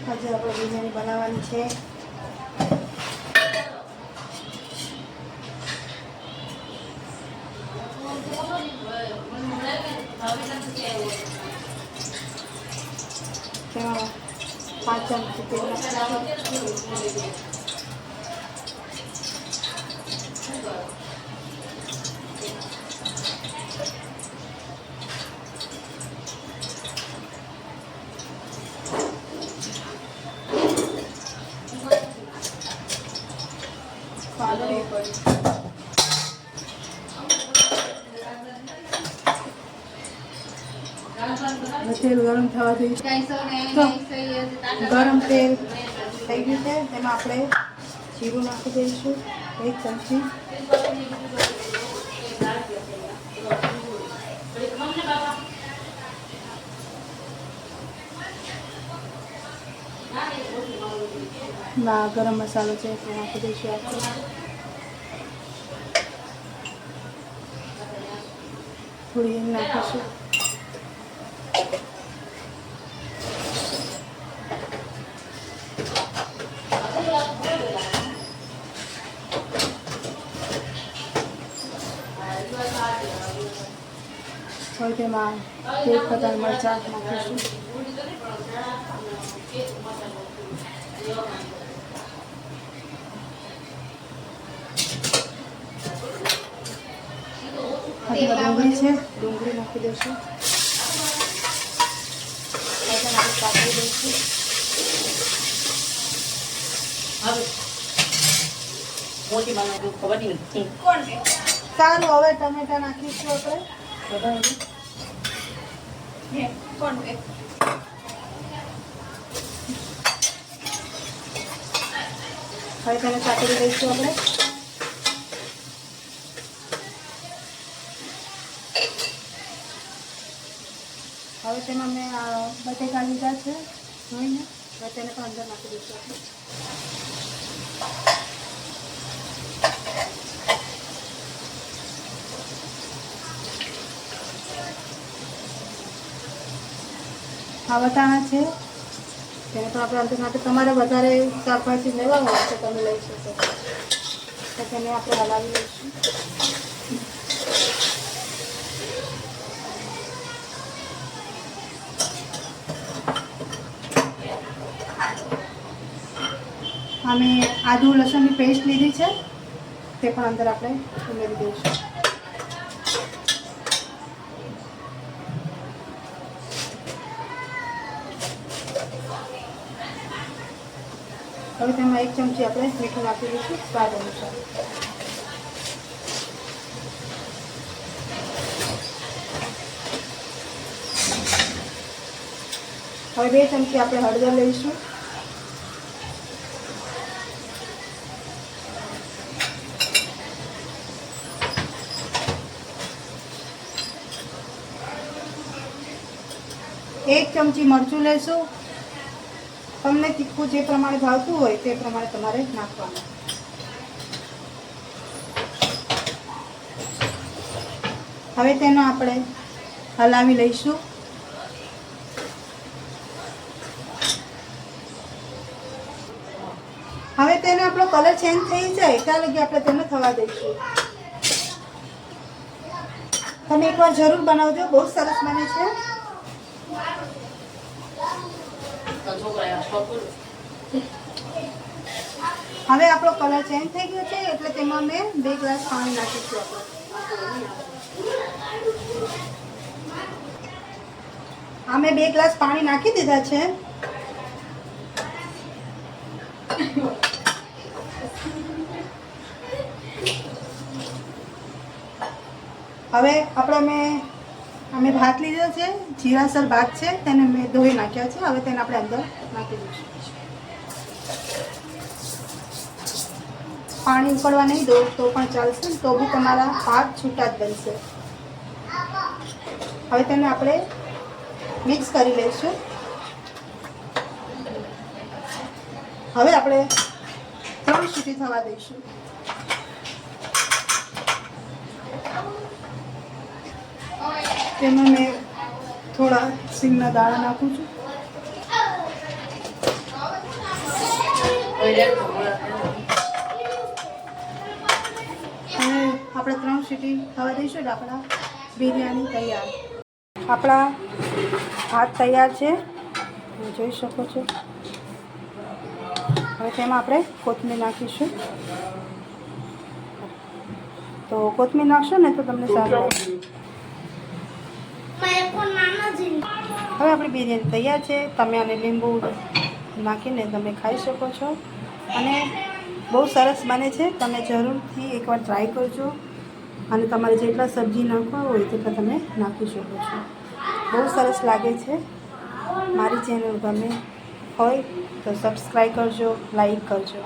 આજે આપણે બિરયાની બનાવવાની છે. તેમાં 5 ચમચી તેલ નાખીશું. તેલ ગરમ થવા દઈશું. તો ગરમ તેલ થઈ ગયું છે. તેમાં આપણે જીરું નાખી દઈશું 1 ચમચી. ના ગરમ મસાલો છે તે નાખી દઈશું આપણે. થોડી હિંગ નાખીશું. હવે તેમાં 1 કટન મરચાં નાખીશું. ડુંગળી છે, ડુંગળી નાખી દઈશું. કાપી દઈશું. સારું, હવે ટમેટા નાખીશું આપણે. હવે તેને કાપી દઈશું આપણે. હવે તેમાં મેં બટેકા લીધા છે ધોઈને. હવે તેને પણ અંદર નાખી દઈશું આપણે. આ વટાણા છે તેને પણ આપણે અંદર નાખી. તમારે વધારે શાકભાજી લેવા હોય તો તમે લઈ શકો. તો તેને આપણે હલાવી લઈશું. અમે આદુ લસણની પેસ્ટ લીધી છે તે પણ અંદર આપણે ઉમેરી દઈશું. હવે તેમાં 1 ચમચી આપણે મીઠું નાખી દઈશું સ્વાદ અનુસાર. હવે 2 ચમચી આપણે હળદર લઈશું. એક ચમચી મરચું લઈશું. તમને તીખું જે પ્રમાણે ભાવતું હોય તે પ્રમાણે તમારે નાખવાનું. હવે તેનો આપણે હલાવી લઈશું. હવે તેનો આપણો કલર ચેન્જ થઈ જાય ત્યાં લગી આપણે તેને થવા દઈશું. તમે એકવાર જરૂર બનાવજો, બહુ સરસ બને છે. હવે આપણો કલર ચેન્જ થઈ ગયો છે એટલે તેમાં મેં 2 ગ્લાસ પાણી નાખીશું. અમે 2 ગ્લાસ પાણી નાખી દીધા છે. હવે અમે ભાત લીધો છે, જીરાસર ભાત છે, તેને મેં ધોઈ નાખ્યા છે. હવે તેને આપણે અંદર નાખી દઈશું. પાણી ઉકળવા નહીં દો તો પણ ચાલશે, તો બી તમારા ભાત છૂટા જ બનશે. હવે તેને આપણે મિક્સ કરી લઈશું. હવે આપણે 3 સીટી થવા દઈશું. તેમાં મેં થોડા સિંગના દાણા નાખું છું. અને આપણે 3 સીટી થવા દઈશું એટલે આપણા બિરયાની તૈયાર. આપણા ભાત તૈયાર છે, તમે જોઈ શકો છો. હવે તેમાં આપણે કોથમીર નાખીશું. તો કોથમીર નાખશો ને તો તમને સારું લાગશે. હવે આપણી બિરયાની તૈયાર છે. તમે આને લીંબુ નાખીને તમે ખાઈ શકો છો અને બહુ સરસ બને છે. તમે જરૂરથી એકવાર ટ્રાય કરજો અને તમારે જેટલા સબ્જી નાખવા હોય તેટલા તમે નાખી શકો છો. બહુ સરસ લાગે છે. મારી ચેનલ ગમે હોય તો સબસ્ક્રાઈબ કરજો, લાઈક કરજો.